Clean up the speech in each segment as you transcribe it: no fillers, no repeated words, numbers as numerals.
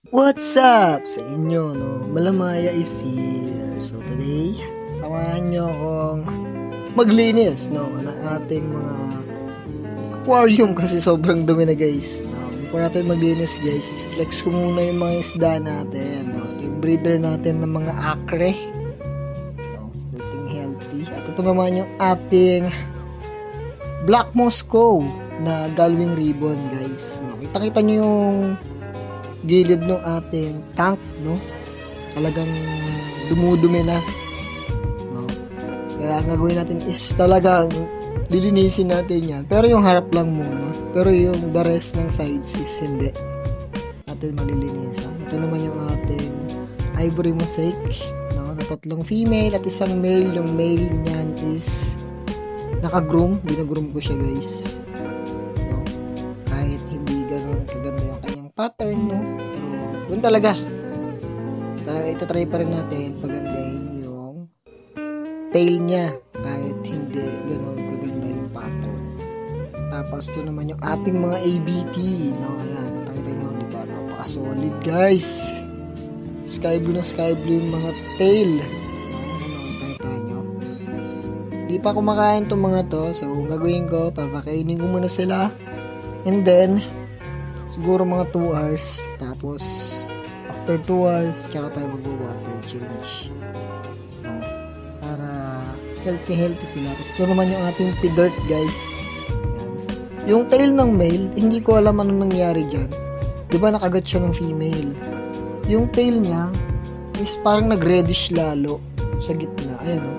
What's up sa inyo, no? Malamaya is here. So today, samahan nyo akong maglinis, no? Ng ating mga aquarium kasi sobrang dumi na guys. No? Before natin maglinis guys, flex ko muna yung mga isda natin. No? Yung breeder natin ng mga acre. No? Healthy. At ito naman yung ating Black Moscow na Galwing Ribbon guys. No? Kita-kita nyo yung gilid ng ating tank, no? Talagang dumudumi na, no? Kaya ang gagawin natin is talagang lilinisin natin yan. Pero yung harap lang muna. Pero yung the rest ng sides is hindi natin malilinisan. Ito naman yung ating ivory mosaic, no? Na tatlong female at isang male. Yung male niyan is naka-groom. Binagroom ko siya guys, no? Kahit hindi ganun kaganda yung kanyang pattern, no? Pero yun talaga, itatry pa rin natin pagandahin yung tail niya kahit hindi ganun kaganda yung pattern. Tapos ito naman yung ating mga ABT, no? Ayan, nakita nyo, diba? Napaka-solid guys. Sky blue yung mga tail, no? Nakita nyo, di pa kumakain itong mga to. So gagawin ko, papakainin ko muna sila, and then siguro mga 2 hours. Tapos, after 2 hours, tsaka tayo mag-water change. No? Para healthy sila. Tapos, ito naman yung ating pidert, guys. Yan. Yung tail ng male, hindi ko alam ano nangyari dyan. Diba nakagat siya ng female? Yung tail niya is parang nag-reddish lalo sa gitna. Ayan, no?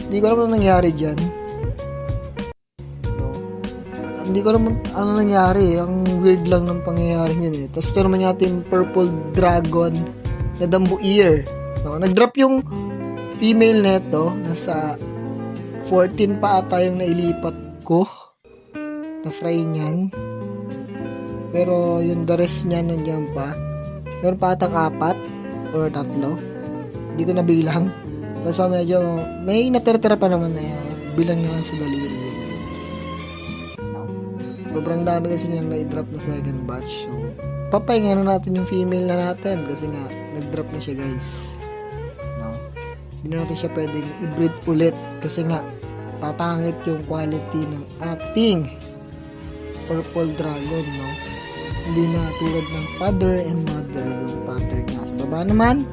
Hindi ko alam ano nangyari dyan. Hindi ko naman ano nangyari. Ang weird lang ng pangyayari niyan eh. Tapos ito naman yung ating purple dragon na Dumbo Ear. No? Nag-drop yung female neto. Nasa 14 pa ata yung nailipat ko na fry niyan. Pero yung the rest niya nandiyan pa. Meron pa atang 4 or 3. Hindi ko nabilang. Basta medyo may natira pa naman na bilang naman sa daliri. Sobrang dami kasi niyang na-drop na second batch. So, papahinga na natin yung female na natin kasi nga, nag-drop na siya guys. No? Hindi na natin siya pwedeng i-breed ulit kasi nga, papangit yung quality ng ating purple dragon, no? Hindi na tulad ng father and mother yung pattern niya. Sa baba naman,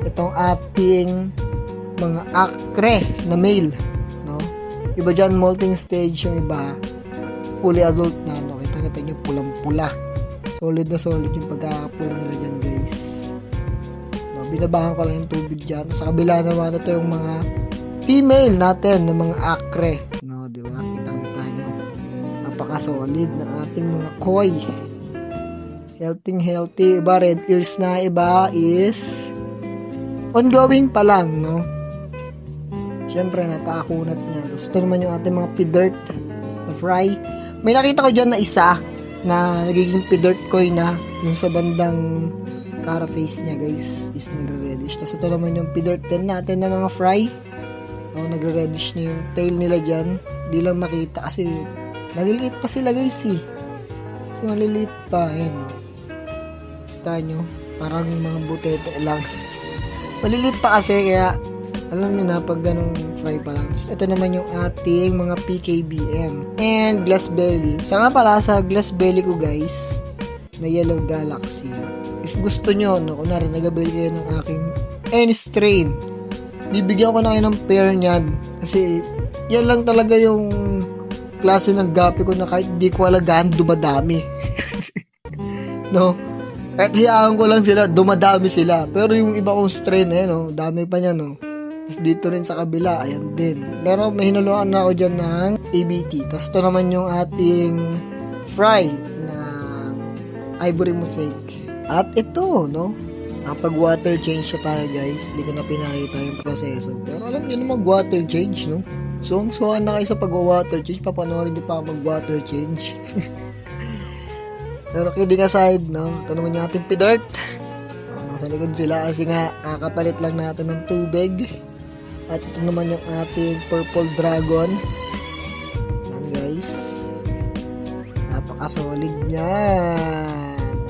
itong ating mga acre na male, no? Iba dyan, molting stage, yung iba fully adult na, no? Kita nyo pulang-pula, solid na solid yung pagkakapula nila dyan guys, no? Binabahan ko lang yung tubig dyan. Sa kabila naman, ito yung mga female natin ng mga acre, no? Diba? Kita nyo, napaka solid ng ating mga koi, healthy. Iba red ears na, iba is ongoing pa lang, no? Syempre napakakunat niya. Tapos ito naman yung ating mga pidert na fry. May nakita ko dyan na isa na nagiging pidert koi na yung sa bandang carapace niya guys is nagre-reddish. Tapos ito naman yung pidert din natin na mga fry. No, nagre-reddish na yung tail nila dyan. Hindi lang makita kasi maliliit pa sila guys eh. Kasi maliliit pa. Ayan o. Kita nyo, parang mga butete lang. Maliliit pa kasi kaya alam nyo na pag ganun fry pa lang. Ito naman yung ating mga PKBM and glass belly. Sa nga pala sa glass belly ko guys na Yellow Galaxy, if gusto nyo, no, kunwari nagabili kayo ng aking any strain, bibigyan ko na kayo ng pair nyan kasi yan lang talaga yung klase ng gapi ko na kahit di ko alagaan dumadami. No? Kahit hiyaan ko lang sila, dumadami sila. Pero yung iba kong strain no, dami pa niya, no. Tapos dito rin sa kabila, ayan din. Pero may hinuluan na ako dyan ng ABT. Tapos ito naman yung ating fry na ivory mosaic. At ito, no, nakapag-water change siya tayo guys. Hindi ko na pinakita yung proseso. Pero alam nyo na mag-water change, no? So na kayo sa pag-water change. Papanoorin nyo pa mag-water change. Pero kidding aside, no, ito naman yung ating pidert. Nasa likod sila kasi nga kakapalit lang natin ng tubig. At ito naman yung ating purple dragon. Yan guys, napaka solid niyan.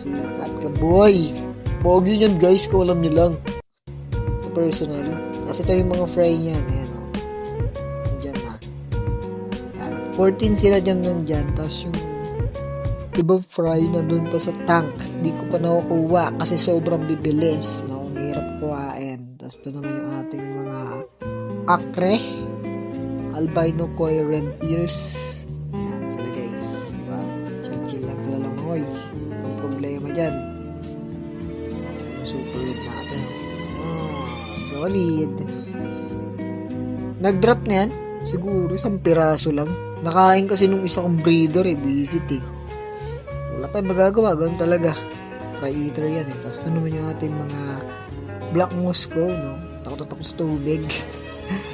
Si Katka Boy. Pogi yan guys, kung alam nyo lang. Personal. Kasi ito yung mga fry niyan. Ayan o. Nandyan na. Ayan. 14 sila dyan nandyan. Tapos yung iba fry na dun pa sa tank. Hindi ko pa nakukuha kasi sobrang bibilis. No? Ang hirap kuhain. Tapos ito naman yung ating mga akre. Albino koi red ears. Ayan sila guys. Diba? Chill lang sila lang. Hoy, ang problema dyan. Super red natin. Solid. Nag-drop na yan. Siguro isang piraso lang. Nakain kasi nung isa kong breeder visit wala tayong magagawa. Ganoon talaga. Fry eater yan Tapos ito naman yung ating mga Black Moscow, no? Takot sa tubig.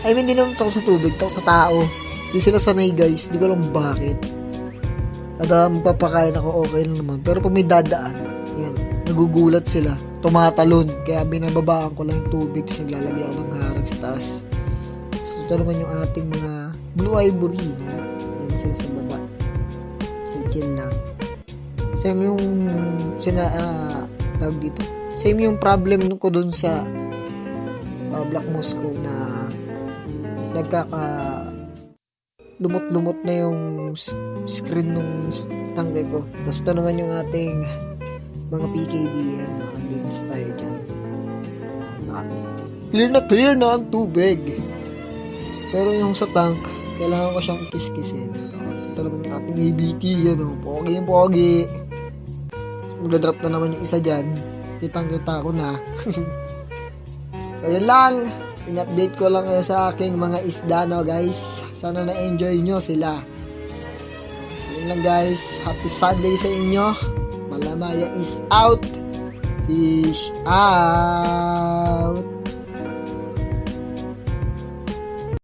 I mean, hindi naman takot sa tubig. Takot sa tao. Hindi sila sanay guys. Hindi ko alam bakit. Kada mapapakain ako, okay lang naman. Pero pag may dadaan, yan, nagugulat sila. Tumatalon. Kaya binababaan ko lang yung tubig. Tapos naglalagay ako ng harang sa taas. So, ito naman yung ating mga Blue Ivory, no? Yan sila sa baba. Chill lang. Same yung tawag dito. Same yung problem ko dun sa Black Moscow na lumot-lumot na yung screen nung tangke ko. Tapos ito naman yung ating mga PKBM. Nakalinis tayo dyan. Clear na ang tubig. Pero yung sa tank, kailangan ko siyang kiskisin. Ito naman yung ating ABT. Pogi. Magdadrop na naman yung isa dyan. Kitang-kita ko na. So, yun lang. In-update ko lang kayo sa aking mga isda, no, guys. Sana na-enjoy nyo sila. So, yun lang, guys. Happy Sunday sa inyo. Malamaya is out. Fish out.